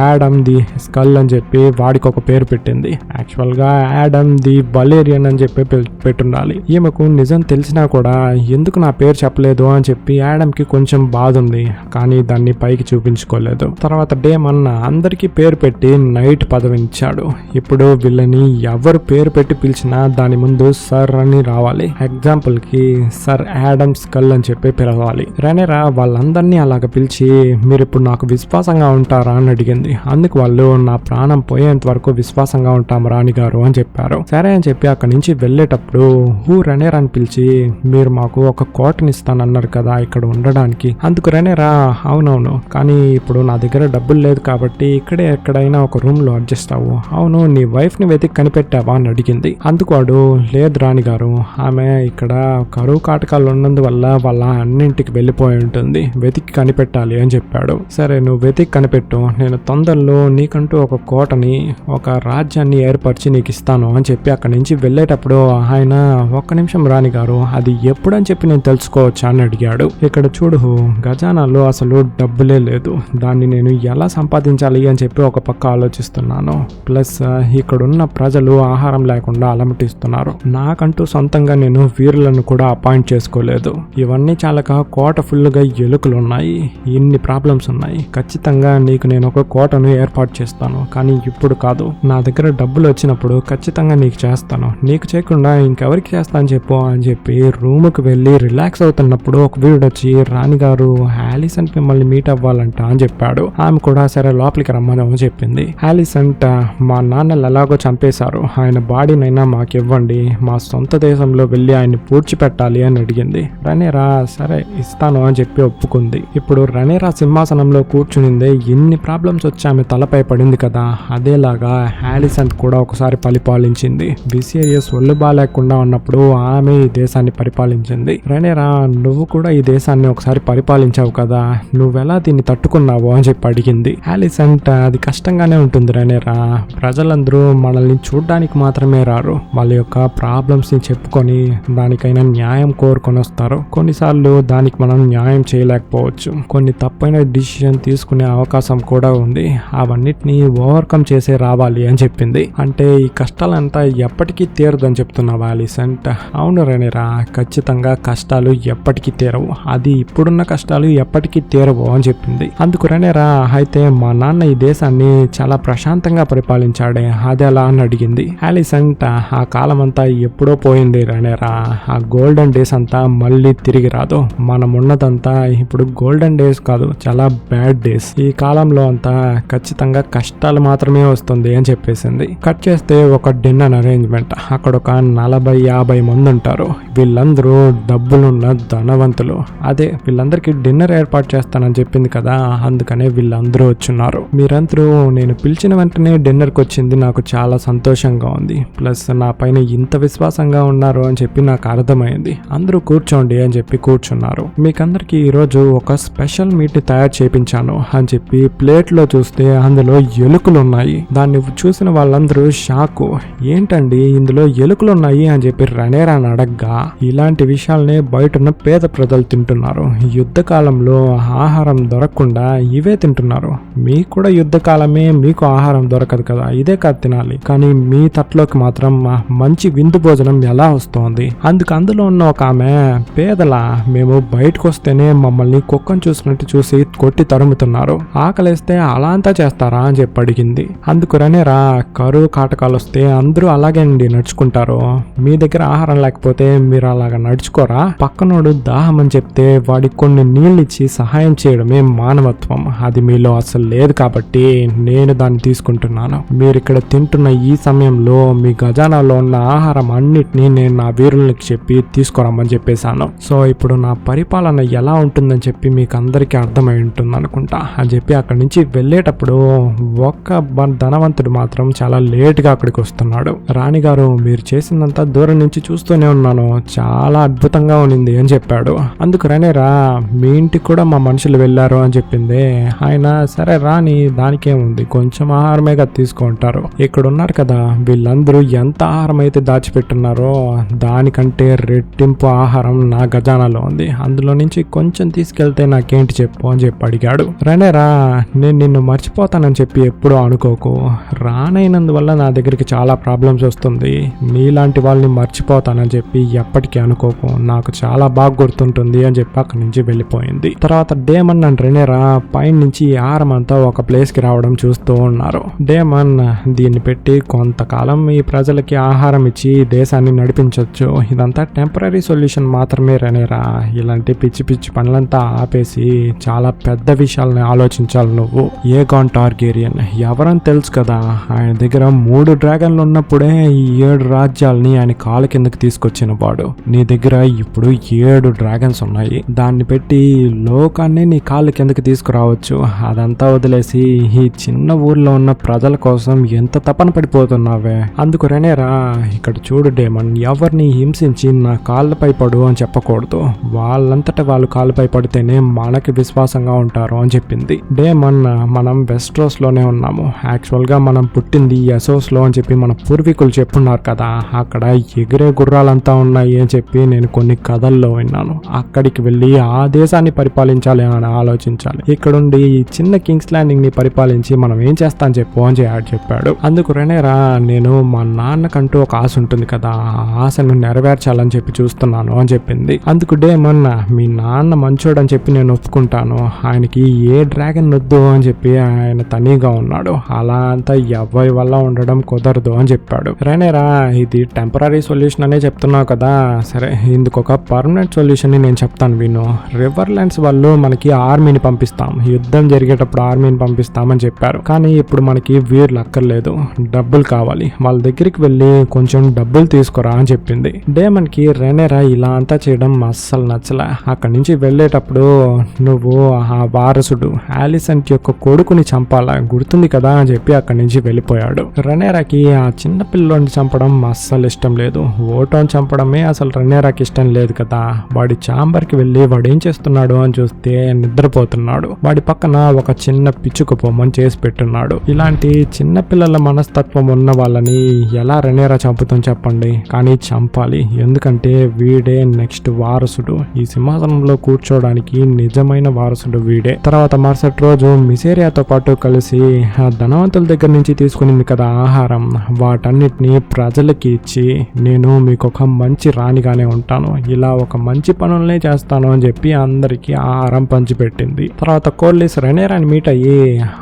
యాడమ్ ది స్కల్ అని చెప్పి వాడికి ఒక పేరు పెట్టింది. యాక్చువల్ గా యాడమ్ ది బలేరియన్ అని చెప్పి పెట్టుండాలి. ఈమెకు నిజం తెలిసినా కూడా ఎందుకు నా పేరు చెప్పలేదు అని చెప్పి యాడమ్ కి కొంచెం బాధ ఉంది, కానీ దాన్ని పైకి చూపించుకోలేదు. తర్వాత డేమన్ అందరికి పేరు పెట్టి నైట్ పదవినిచ్చాడు. ఇప్పుడు వీళ్ళని ఎవరు పేరు పెట్టి పిలిచినా దాని ముందు సర్ అని రావాలి. ఎగ్జాంపుల్ కి సర్ యాడమ్ స్కల్ అని చెప్పి పిలవాలి. రెనేరా వాళ్ళందరినీ అలాగ పిలిచి మీరు ఇప్పుడు నాకు విశ్వాసంగా ఉంటారా అని అడిగింది. అందుకు వాళ్ళు నా ప్రాణం పోయేంత వరకు విశ్వాసంగా ఉంటాం రాణి గారు అని చెప్పారు. సరే అని చెప్పి అక్కడి నుంచి వెళ్ళేటప్పుడు హూ రెనేరా అని పిలిచి మీరు మాకు ఒక కోటనిస్తానన్నారు కదా ఇక్కడ ఉండడానికి. అందుకు రెనేరా అవునవును, కానీ ఇప్పుడు నా దగ్గర డబ్బులు లేదు కాబట్టి ఇక్కడే ఎక్కడైనా ఒక రూమ్ లో అడ్జస్ట్ అవ్వు. అవును నీ వైఫ్ ని వెతికి కనిపెట్టావా అని అడిగింది. అందుకు వాడు లేదు రాణి గారు, ఆమె ఇక్కడ కరువు కాటకాలు ఉన్నందువల్ల వాళ్ళ అన్నింటికి వెళ్ళిపోయి ఉంటుంది, వెతికి కనిపెట్టాలి అని చెప్పాడు. సరే నువ్వు వెతికి కనిపెట్టు, నేను తొందరలో నీకంటూ ఒక కోటని ఒక రాజ్యాన్ని ఏర్పరిచి నీకు ఇస్తాను అని చెప్పి అక్కడి నుంచి వెళ్ళేటప్పుడు ఆయన ఒక్క నిమిషం రాణి గారు అది ఎప్పుడని చెప్పి నేను తెలుసుకోవచ్చా అని అడిగాడు. ఇక్కడ చూడు ఖజానాలో అసలు డబ్బులే లేదు, దాన్ని నేను ఎలా సంపాదించాలి అని చెప్పి ఒక పక్క ఆలోచిస్తున్నాను. ప్లస్ ఇక్కడున్న ప్రజలు ఆహారం లేకుండా అలమటిస్తున్నారు, నాకంటూ సొంతంగా నేను వీరులను కూడా అపాయింట్ చేసుకోలేదు, ఇవన్నీ చాలక కోట ఫుల్గా ఎలుకలు ఉన్నాయి, ఇన్ని ప్రాబ్లమ్స్ ప్రాబ్లమ్స్ ఉన్నాయి. ఖచ్చితంగా నీకు నేను ఒక కోటను ఏర్పాటు చేస్తాను, కానీ ఇప్పుడు కాదు. నా దగ్గర డబ్బులు వచ్చినప్పుడు ఖచ్చితంగా నీకు చేస్తాను. నీకు చేయకుండా ఇంకెవరికి చేస్తాను చెప్పు అని చెప్పి రూమ్కి వెళ్ళి రిలాక్స్ అవుతున్నప్పుడు ఒక వీడు వచ్చి, రాణిగారు హాలిసెంట్ మిమ్మల్ని మీట్ అవ్వాలంట అని చెప్పాడు. ఆమె కూడా సరే లోపలికి రమ్మని చెప్పింది. హాలిసెంట్, మా నాన్నలు ఎలాగో చంపేశారు, ఆయన బాడీనైనా మాకు ఇవ్వండి, మా సొంత దేశంలో వెళ్ళి ఆయన్ని పూడ్చిపెట్టాలి అని అడిగింది. రణేరా సరే ఇస్తాను అని చెప్పి ఒప్పుకుంది. ఇప్పుడు రణేరా సింహాసనంలో కూర్చునిందే ఎన్ని ప్రాబ్లమ్స్ వచ్చి ఆమె తలపై పడింది కదా, అదేలాగా హాలిసెంట్ కూడా ఒకసారి పరిపాలించింది. విసేరియస్ ఒళ్ళు బాలేకుండా ఉన్నప్పుడు ఆమె ఈ దేశాన్ని పరిపాలించింది. రణేరా నువ్వు కూడా ఈ దేశాన్ని ఒకసారి పరిపాలించావు కదా, నువ్వెలా దీన్ని తట్టుకున్నావు అని చెప్పి అడిగింది. హాలిసెంట్, అది కష్టంగానే ఉంటుంది రణేరా, ప్రజలందరూ మనల్ని చూడ్డానికి మాత్రమే రారు, వాళ్ళ యొక్క ప్రాబ్లమ్స్ ని చెప్పుకొని దానికైనా న్యాయం కోరుకొని వస్తారు. కొన్నిసార్లు దానికి మనం న్యాయం చేయలేకపోవచ్చు, కొన్ని తప్పైన డిసిషన్ తీసుకునే అవకాశం కూడా ఉంది, అవన్నిటిని ఓవర్కమ్ చేసే రావాలి అని చెప్పింది. అంటే ఈ కష్టాలంతా ఎప్పటికీ తీరదని చెప్తున్నావు హాలిసెంట్? అవును రణేరా, ఖచ్చితంగా కష్టాలు ఎప్పటికీ తీరవు, అది ఇప్పుడున్న కష్టాలు ఎప్పటికీ తీరవు అని చెప్పింది. అందుకు రణేరా, అయితే మా నాన్న ఈ దేశాన్ని చాలా ప్రశాంతంగా పరిపాలించాడే, అది ఎలా అని అడిగింది. హాలిసెంట్, ఆ కాలం అంతా ఎప్పుడో పోయింది రణేరా, ఆ గోల్డెన్ డేస్ అంతా మళ్ళీ తిరిగి రాదు, మనం ఉన్నదంతా ఇప్పుడు గోల్డెన్ డేస్ కాదు, చాలా బ్యాడ్ డేస్. ఈ కాలంలో అంతా ఖచ్చితంగా కష్టాలు మాత్రమే వస్తుంది అని చెప్పేసింది. కట్ చేస్తే ఒక డిన్నర్ అరేంజ్మెంట్. అక్కడ ఒక 40-50 మంది ఉంటారు. వీళ్ళందరూ డబ్బులున్న ధనవంతులు. అదే వీళ్ళందరికీ డిన్నర్ ఏర్పాటు చేస్తానని చెప్పింది కదా, అందుకనే వీళ్ళందరూ వచ్చున్నారు. మీరందరూ నేను పిలిచిన వెంటనే డిన్నర్కి వచ్చింది నాకు చాలా సంతోషంగా ఉంది, ప్లస్ నా పైన ఇంత విశ్వాసంగా ఉన్నారు అని చెప్పి నాకు అర్థమైంది. అందరూ కూర్చోండి అని చెప్పి కూర్చున్నారు. మీకందరికి ఈరోజు ఒక స్పెషల్ మీట్ ని తయారు చేయించాను అని చెప్పి ప్లేట్లో చూస్తే అందులో ఎలుకలు ఉన్నాయి. దాన్ని చూసిన వాళ్ళందరూ షాకు. ఏంటండి ఇందులో ఎలుకలు ఉన్నాయి అని చెప్పి రణేరాని అడగ్గా, ఇలాంటి విషయాలనే బయటన్న పేద ప్రజలు తింటున్నారు, యుద్ధ కాలంలో ఆహారం దొరకకుండా ఇవే తింటున్నారు, మీకు కూడా యుద్ధ కాలమే, మీకు ఆహారం దొరకదు కదా, ఇదే కాదు తినాలి, కానీ మీ తట్లోకి మాత్రం మంచి విందు భోజనం ఎలా వస్తోంది? అందులో ఉన్న ఒక ఆమె, పేదలా మేము బయటకు వస్తేనే మమ్మల్ని కుక్కను చూసినట్టు చూసి కొట్టి తరుముతున్నారు, ఆకలేస్తే అలా అంతా చేస్తారా అని చెప్పి అడిగింది. అందుకు రణేరా, కరువు కాటకాలు వస్తే అందరూ అలాగే అండి నడుచుకుంటారు, మీ దగ్గర ఆహారం లేకపోతే మీరు అలాగా నడుచుకోరా? పక్కనోడు దాహం అని చెప్తే వాడికి కొన్ని నీళ్ళు ఇచ్చి సహాయం చేయడమే మానవత్వం, అది మీలో అసలు లేదు కాబట్టి నేను దాన్ని తీసుకుంటున్నాను. మీరు ఇక్కడ తింటున్న ఈ సమయంలో మీ ఖజానాలో ఉన్న ఆహారం అన్నిటినీ నేను నా వీరులకి చెప్పి తీసుకురమ్మని చెప్పేశాను. సో ఇప్పుడు నా పరిపాలన ఎలా ఉంటుందని చెప్పి మీకు అందరికీ అర్థమై ఉంటుంది అనుకుంటా అని చెప్పి అక్కడి నుంచి వెళ్ళేటప్పుడు ఒక్క ధనవంతుడు మాత్రం చాలా లేట్ గా అక్కడికి వస్తున్నాడు. రాణిగారు మీరు చేసిందంతా దూరం నుంచి చూస్తూనే ఉన్నాను, చాలా అద్భుతంగా ఉన్నింది అని చెప్పాడు. అందుకు రణేరా, మీ ఇంటికి కూడా మా మనుషులు వెళ్ళారు అని చెప్పింది. ఆయన సరే రాని, దానికేముంది, కొంచెం ఆహారమేగా తీసుకుంటారు, ఇక్కడ ఉన్నారు కదా వీళ్ళందరూ ఎంత ఆహారం అయితే దాచిపెట్టున్నారో దానికంటే రెట్టింపు ఆహారం నా ఖజానాలో ఉంది, అందులో నుంచి కొంచెం తీసుకెళ్తే నాకేంటి చెప్పు అని చెప్పి అడిగాడు. రణేరా, నేను నిన్ను మర్చిపోతానని చెప్పి ఎప్పుడూ అనుకోకు, రానైనందువల్ల నా దగ్గరికి చాలా ప్రాబ్లమ్స్ వస్తుంది, నీలాంటి వాళ్ళని మర్చిపోతానని చెప్పి ఎప్పటికీ అనుకోకు, నాకు చాలా బాగా గుర్తుంటుంది అని చెప్పి అక్కడి నుంచి వెళ్ళిపోయింది. తర్వాత డేమన్ అండ్ రణేరా పైన నుంచి ఆహారం అంతా ఒక ప్లేస్ కి రావడం చూస్తూ ఉన్నారు. డేమన్, దీన్ని పెట్టి కొంతకాలం ఈ ప్రజలకి ఆహారం ఇచ్చి దేశాన్ని నడిపించవచ్చు, ఇదంతా టెంపరీ సొల్యూషన్ మాత్రమే రణేరా, ఇలాంటి పిచ్చి పిచ్చి పనులంతా ఆపేసి చాలా పెద్ద విషయాలని ఆలోచించాలి నువ్వు. ఏగాన్ టార్గేరియన్ ఎవరని తెలుసు కదా, ఆయన దగ్గర 3 డ్రాగన్లు ఉన్నప్పుడే ఈ 7 రాజ్యాలని ఆయన కాళ్ళ కిందకి తీసుకొచ్చిన వాడు. నీ దగ్గర ఇప్పుడు 7 డ్రాగన్స్ ఉన్నాయి, దాన్ని పెట్టి లోకాన్ని నీ కాళ్ళ కిందకి తీసుకురావచ్చు, అదంతా వదిలేసి ఈ చిన్న ఊర్లో ఉన్న ప్రజల కోసం ఎంత తపన పడిపోతున్నావే. అందుకు రణేరా, ఇక్కడ చూడు డేమన్, ఎవరిని హింసించి నా కాళ్ళపై పడు అని చెప్పకూడదు, వాళ్ళంతటా వాళ్ళు కాళ్ళపై పడితేనే మనకి విశ్వాసంగా ఉంటారు అని చెప్పింది. డేమన్, మనం వెస్ట్రోస్ లోనే ఉన్నాము, యాక్చువల్ గా మనం పుట్టింది ఎసోస్ లో అని చెప్పి మన పూర్వీకులు చెప్పున్నారు కదా, అక్కడ ఎగిరే గుర్రాలంతా ఉన్నాయి అని చెప్పి నేను కొన్ని కథల్లో విన్నాను, అక్కడికి వెళ్ళి ఆ దేశాన్ని పరిపాలించాలి అని ఆలోచించాలి, ఇక్కడుండి ఈ చిన్న కింగ్స్ ల్యాండింగ్ ని పరిపాలించి మనం ఏం చేస్తాను చెప్పు అని చెప్పాడు. అందుకు రణేరా, నేను మా నాన్నకంటూ ఒక ఆశ ఉంటుంది కదా, ఆ ఆశను నెరవేర్చాలని చెప్పి చూస్తున్నాను అని చెప్పింది. అందుకు డేమన్, మీ నాన్న మంచోడని చెప్పి నేను ఒప్పుకుంటాను, ఆయనకి ఏ డ్రాగన్ వద్దు అని చెప్పి ఆయన తనీగా ఉన్నాడు. అలా అంతా ఎవరి వల్ల ఉండడం కుదరదు అని చెప్పాడు. రేనేరా, ఇది టెంపరీ సొల్యూషన్ అనే చెప్తున్నావు కదా, సరే ఇందుకు ఒక పర్మనెంట్ సొల్యూషన్ నేను చెప్తాను విను. రివర్లాండ్స్ వాళ్ళు మనకి ఆర్మీని పంపిస్తాం, యుద్ధం జరిగేటప్పుడు ఆర్మీని పంపిస్తామని చెప్పారు. కానీ ఇప్పుడు మనకి వీర్లు అక్కర్లేదు, డబ్బులు కావాలి. వాళ్ళ దగ్గరికి వెళ్ళి కొంచెం డబ్బులు తీసుకురా అని చెప్పింది. డేమన్ కి రేనేరా ఇలా అంతా చేయడం అస్సలు నచ్చలే. అక్కడి నుంచి వెళ్ళేటప్పుడు నువ్వు ఆ వారసుడు ఆలిసెంట్ యొక్క కొడుకుని చంపాలా, గుర్తుంది కదా అని చెప్పి అక్కడి నుంచి వెళ్ళిపోయాడు. రేనేరాకి ఆ చిన్న పిల్లోని చంపడం అస్సలు ఇష్టం లేదు. ఓటోని చంపడమే అసలు రేనేరాకి ఇష్టం లేదు కదా. వాడి ఛాంబర్ కి వెళ్ళి వాడు ఏం చేస్తున్నాడు అని చూస్తే నిద్రపోతున్నాడు. వాడి పక్కన ఒక చిన్న పిచ్చుక బొమ్మని చేసి పెట్టున్నాడు. ఇలాంటి చిన్న పిల్లల మనస్తత్వం ఉన్న వాళ్ళని ఎలా రేనేరా చంపుతాం చెప్పండి. కానీ చంపాలి, ఎందుకంటే వీడే నెక్స్ట్ వారసుడు. ఈ సింహాసనంలో కూర్చోడానికి నిజమైన వారసుడు వీడే. తర్వాత మరుసటి రోజు మిసేరియాతో పాటు కలిసి ఆ ధనవంతుల దగ్గర నుంచి తీసుకునింది కదా ఆహారం, వాటన్నిటిని ప్రజలకి ఇచ్చి నేను మీకు ఒక మంచి రాణిగానే ఉంటాను, ఇలా ఒక మంచి పనులనే చేస్తాను అని చెప్పి అందరికి ఆహారం పంచిపెట్టింది. తర్వాత కోర్లిస్ రెనేరాని మీట్ అయ్యి,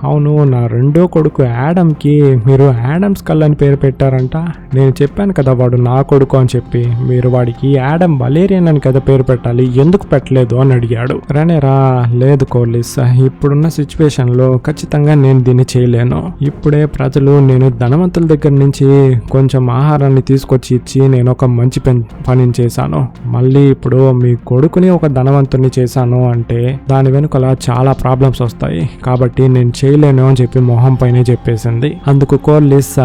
అవును నా రెండో కొడుకు యాడమ్ కి మీరు యాడమ్స్ కల్ అని పేరు పెట్టారంట, నేను చెప్పాను కదా వాడు నా కొడుకు అని చెప్పి, మీరు వాడికి యాడమ్ వలేరియన్ అని కదా పేరు పెట్టాలి, ఎందుకు పెట్టలేదు అని అడిగాడు. రెనేరా, లేదు కోర్లిస్, ఇప్పుడున్న సిచ్యువేషన్ లో ఖచ్చితంగా నేను దీన్ని చేయలేను. ఇప్పుడే ప్రజలు నేను ధనవంతుల దగ్గర నుంచి కొంచెం ఆహారాన్ని తీసుకొచ్చి ఇచ్చి నేను ఒక మంచి పనిని చేశాను, మళ్ళీ ఇప్పుడు మీ కొడుకుని ఒక ధనవంతుని చేశాను అంటే దాని వెనుకల చాలా ప్రాబ్లమ్స్ వస్తాయి, కాబట్టి నేను చేయలేను అని చెప్పి మొహం పైనే చెప్పేసింది. అందుకు కోర్లిస్,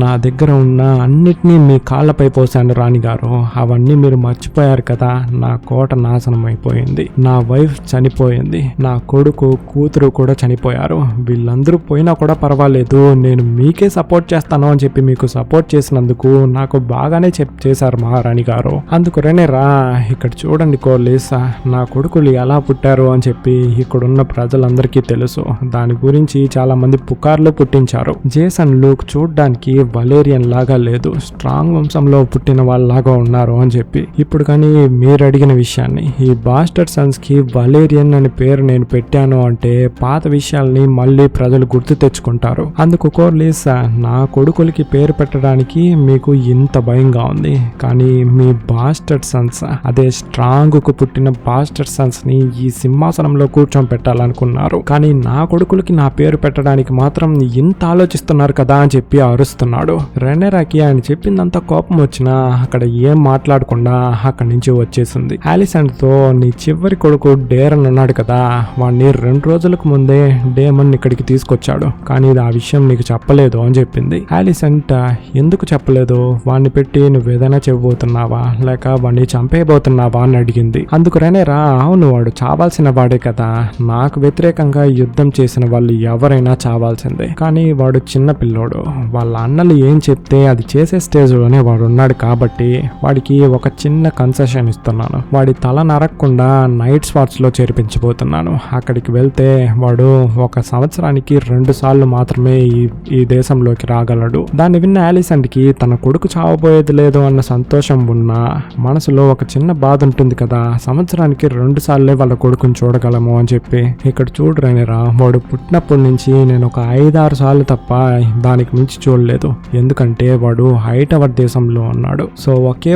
నా దగ్గర ఉన్న అన్నిటినీ మీ కాళ్ళపై పోసాను రాణిగారు, అవన్నీ మీరు మర్చిపోయారు కదా, నా కోట నాశనం అయిపోయింది, నా వైఫ్ చనిపోయింది, నా కొడుకు కూతురు కూడా చనిపోయారు, వీళ్ళందరూ పోయినా కూడా పర్వాలేదు, నేను మీకే సపోర్ట్ చేస్తాను అని చెప్పి మీకు సపోర్ట్ చేసినందుకు నాకు బాగానే చేశారు మహారాణి గారు. అందుకు రెనేరా, ఇక్కడ చూడండి కోర్లిస్, నా కొడుకులు ఎలా పుట్టారు అని చెప్పి ఇక్కడున్న ప్రజలందరికీ తెలుసు, దాని గురించి చాలా మంది పుకార్లు పుట్టించారు. జేసన్ లూక్ చూడ్డానికి వలేరియన్ లాగా లేదు, స్ట్రాంగ్ వంశంలో పుట్టిన వాళ్ళలాగా ఉన్నారు అని చెప్పి. ఇప్పుడు కానీ మీరు అడిగిన విషయాన్ని, ఈ బాస్టర్డ్ సన్స్ కి వలేరియన్ అని పేరు నేను పెట్టాను అంటే పాత విషయాల్ని మళ్ళీ ప్రజలు గుర్తు తెచ్చుకుంటారు. అందుకు కోర్లిస్, నా కొడుకులకి పేరు పెట్టడానికి మీకు ఇంత భయంగా ఉంది, కానీ మీ బాస్టర్డ్ సన్స్, అదే స్ట్రాంగ్ కు పుట్టిన బాస్టర్డ్ సన్స్ ని ఈ సింహాసనంలో కూర్చొని పెట్టాలనుకున్నారు, కానీ నా కొడుకులకి నా పేరు పెట్టడానికి మాత్రం ఇంత ఆలోచిస్తున్నారు కదా అని చెప్పి అరుస్తున్నాడు. రెనేరాకి ఆయన చెప్పిందంతా కోపం వచ్చినా అక్కడ ఏం మాట్లాడకుండా అక్కడి నుంచి వచ్చేసింది. ఆలిసెంట్ తో, నీ చివరి కొడుకు డేరన్ ఉన్నాడు కదా, వాడిని 2 రోజులకు ముందే డేమన్ ఇక్కడికి తీసుకొచ్చాడు, కానీ ఆ విషయం నీకు చెప్పలేదు అని చెప్పింది. ఆలిసెంట్, ఎందుకు చెప్పలేదు, వాడిని పెట్టి నువ్వేదైనా చెప్పబోతున్నావా లేక వాడిని చంపేయబోతున్నావా అని అడిగింది. అందుకు రెనేరా, అవును వాడు చావాల్సిన వాడే కదా, నాకు వ్యతిరేకంగా యుద్ధం చేసిన వాళ్ళు ఎవరైనా చావాల్సిందే, కానీ వాడు చిన్న పిల్లోడు, వాళ్ళ అన్నలు ఏం చెప్తే అది చేసే స్టేజ్ లోనే వాడు ఉన్నాడు కాబట్టి వాడికి ఒక చిన్న కన్సెషన్ ఇస్తున్నాను, వాడి తల నరక్కుండా నైట్ స్వాట్స్ లో చేర్పించబోతున్నాను. అక్కడికి వెళ్తే వాడు ఒక సంవత్సరానికి 2 సార్లు మాత్రమే ఈ దేశంలోకి రాగలడు. దాన్ని విన్న ఆలిసెంట్ కి తన కొడుకు చావబోయేది లేదు అన్న సంతోషం ఉన్నా మనసులో ఒక చిన్న బాధ ఉంటుంది కదా, సంవత్సరానికి 2 సార్లే వాళ్ళ కొడుకుని చూడగలము అని చెప్పి. ఇక్కడ చూడు రెనేరా, వాడు పుట్టినప్పటి నుంచి నేను ఒక 5-6 సార్లు తప్ప దానికి మించి చూడలేదు, ఎందుకంటే వాడు హైటవర్ దేశంలో ఉన్నాడు, సో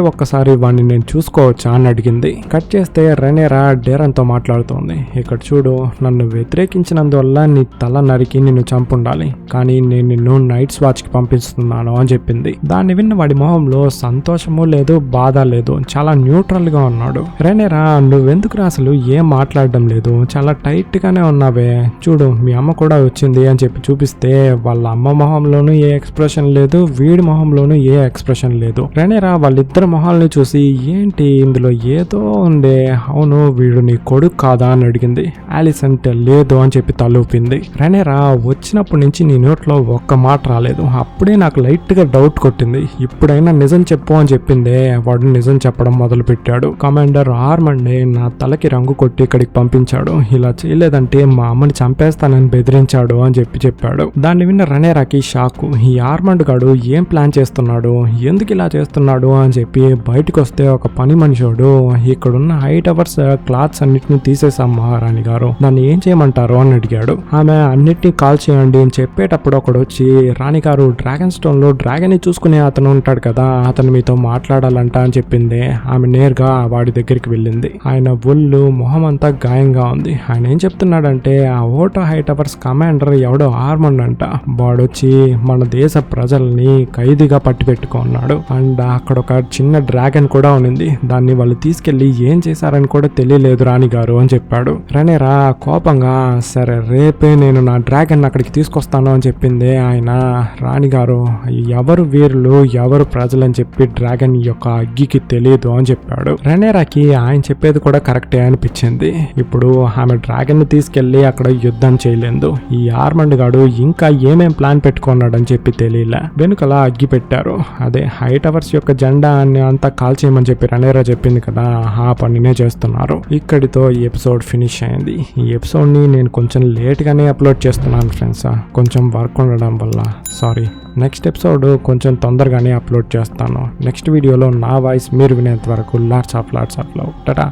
ఒక్కసారి వాడిని నేను చూసుకోవచ్చా అని అడిగింది. కట్ చేస్తే రెనేరా డేరన్ తో మాట్లాడుతోంది. ఇక్కడ చూడు, నన్ను వ్యతిరేకించినందువల్ల నీ తల నరికి నిన్ను చంపుండాలి, కానీ నేను నిన్ను నైట్స్ వాచ్ కి పంపిస్తున్నాను అని చెప్పింది. దాన్ని విన్న వాడి మొహంలో సంతోషము లేదు, బాధ లేదు, చాలా న్యూట్రల్ గా ఉన్నాడు. రెనేరా, నువ్వెందుకు అసలు ఏం మాట్లాడడం లేదు, చాలా టైట్ గానే ఉన్నావే, చూడు మీ అమ్మ కూడా వచ్చింది అని చెప్పి చూపిస్తే వాళ్ళ అమ్మ మొహంలోనూ ఏ ఎక్స్ప్రెషన్ లేదు, వీడి మొహంలోనూ ఏ ఎక్స్ప్రెషన్ లేదు. రెనేరా వాళ్ళిద్దరు మొహాలని చూసి, ఏంటి ఇందులో ఏదో ఉందే, అవును వీడు నీ కొడుకు కాదా అని అడిగింది. ఆలిసెంట్ లేదు అని చెప్పి తలూపింది. రెనేరా, వచ్చినప్పటి నుంచి నీ నోట్లో ఒక్క మాట రాలేదు, అప్పుడే నాకు లైట్ గా డౌట్ కొట్టింది, ఇప్పుడైనా నిజం చెప్పు అని చెప్పిందే, వాడు నిజం చెప్పడం మొదలు పెట్టాడు. కమాండర్ ఆర్మండే నా తలకి రంగు కొట్టి ఇక్కడికి పంపించాడు, ఇలా చేయలేదంటే మా అమ్మని చంపేస్తానని బెదిరించాడు అని చెప్పాడు. దాన్ని విన్న రెనేరాకి షాకు, ఈ ఆర్మండ్ గాడు ఏం ప్లాన్ చేస్తున్నాడు, ఎందుకు ఇలా చేస్తున్నాడు అని చెప్పి బయటకు వస్తే ఒక పని మనిషోడు, ఇక్కడున్న హైట్ అవర్స్ క్లాత్స్ అన్నిటిని తీసేసాం మహారాణి గారు గారు, దాన్ని ఏం చేయమంటారు అని అడిగాడు. ఆమె అన్నిటినీ కాల్ చేయండి అని చెప్పేటప్పుడు ఒకడు వచ్చి, రాణి గారు డ్రాగన్ స్టోన్ లో డ్రాగన్ ని చూసుకునే అతను ఉంటాడు కదా, అతను మీతో మాట్లాడాలంట అని చెప్పింది. ఆమె నేరుగా వాడి దగ్గరికి వెళ్ళింది. ఆయన ఒళ్ళు మొహం అంతా గాయంగా ఉంది. ఆయన ఏం చెప్తున్నాడంటే ఆ ఓటో హై టవర్స్ కమాండర్ ఎవడో ఆర్మండ్ అంట, వాడొచ్చి మన దేశ ప్రజల్ని ఖైదీగా పట్టి పెట్టుకున్నాడు. అండ్ అక్కడ ఒక చిన్న డ్రాగన్ కూడా ఉంది, దాన్ని వాళ్ళు తీసుకెళ్లి ఏం చేశారని కూడా తెలియలేదు రాణి గారు అని చెప్పాడు. రణేరా కోపంగా, సరే రేపే నేను నా డ్రాగన్ అక్కడికి తీసుకొస్తాను అని చెప్పింది. ఆయన రాణి గారు ఎవరు వీరులు ఎవరు ప్రజలు అని చెప్పి డ్రాగన్ యొక్క అగ్గికి తెలియదు అని చెప్పాడు. రణేరాకి ఆయన చెప్పేది కూడా కరెక్టే అనిపించింది. ఇప్పుడు ఆమె డ్రాగన్ ని తీసుకెళ్లి అక్కడ యుద్ధం చేయలేదు. ఈ ఆర్మండ్ గాడు ఇంకా ఏమేం ప్లాన్ పెట్టుకున్నాడని చెప్పి తెలియలే. వెనుకలా అగ్గి పెట్టారు. అదే హై టవర్స్ యొక్క జెండా అని అంతా కాల్ చేయమని చెప్పి రణేరా చెప్పింది కదా, ఆ పనినే చేస్తున్నారు. ఇక్కడితో ఈ ఎపిసోడ్ ఫినిష్ అయింది. ఈ ఎపిసోడ్ ని నేను కొంచెం లేట్ గానే అప్లోడ్ చేస్తున్నాను ఫ్రెండ్స్, కొంచెం వర్క్ ఉండడం వల్ల సారీ. నెక్స్ట్ ఎపిసోడ్ కొంచెం తొందరగానే అప్లోడ్ చేస్తాను. నెక్స్ట్ వీడియోలో నా వాయిస్ మీరు వినేంత వరకు లాట్స్ ఆఫ్ లవ్. టాటా.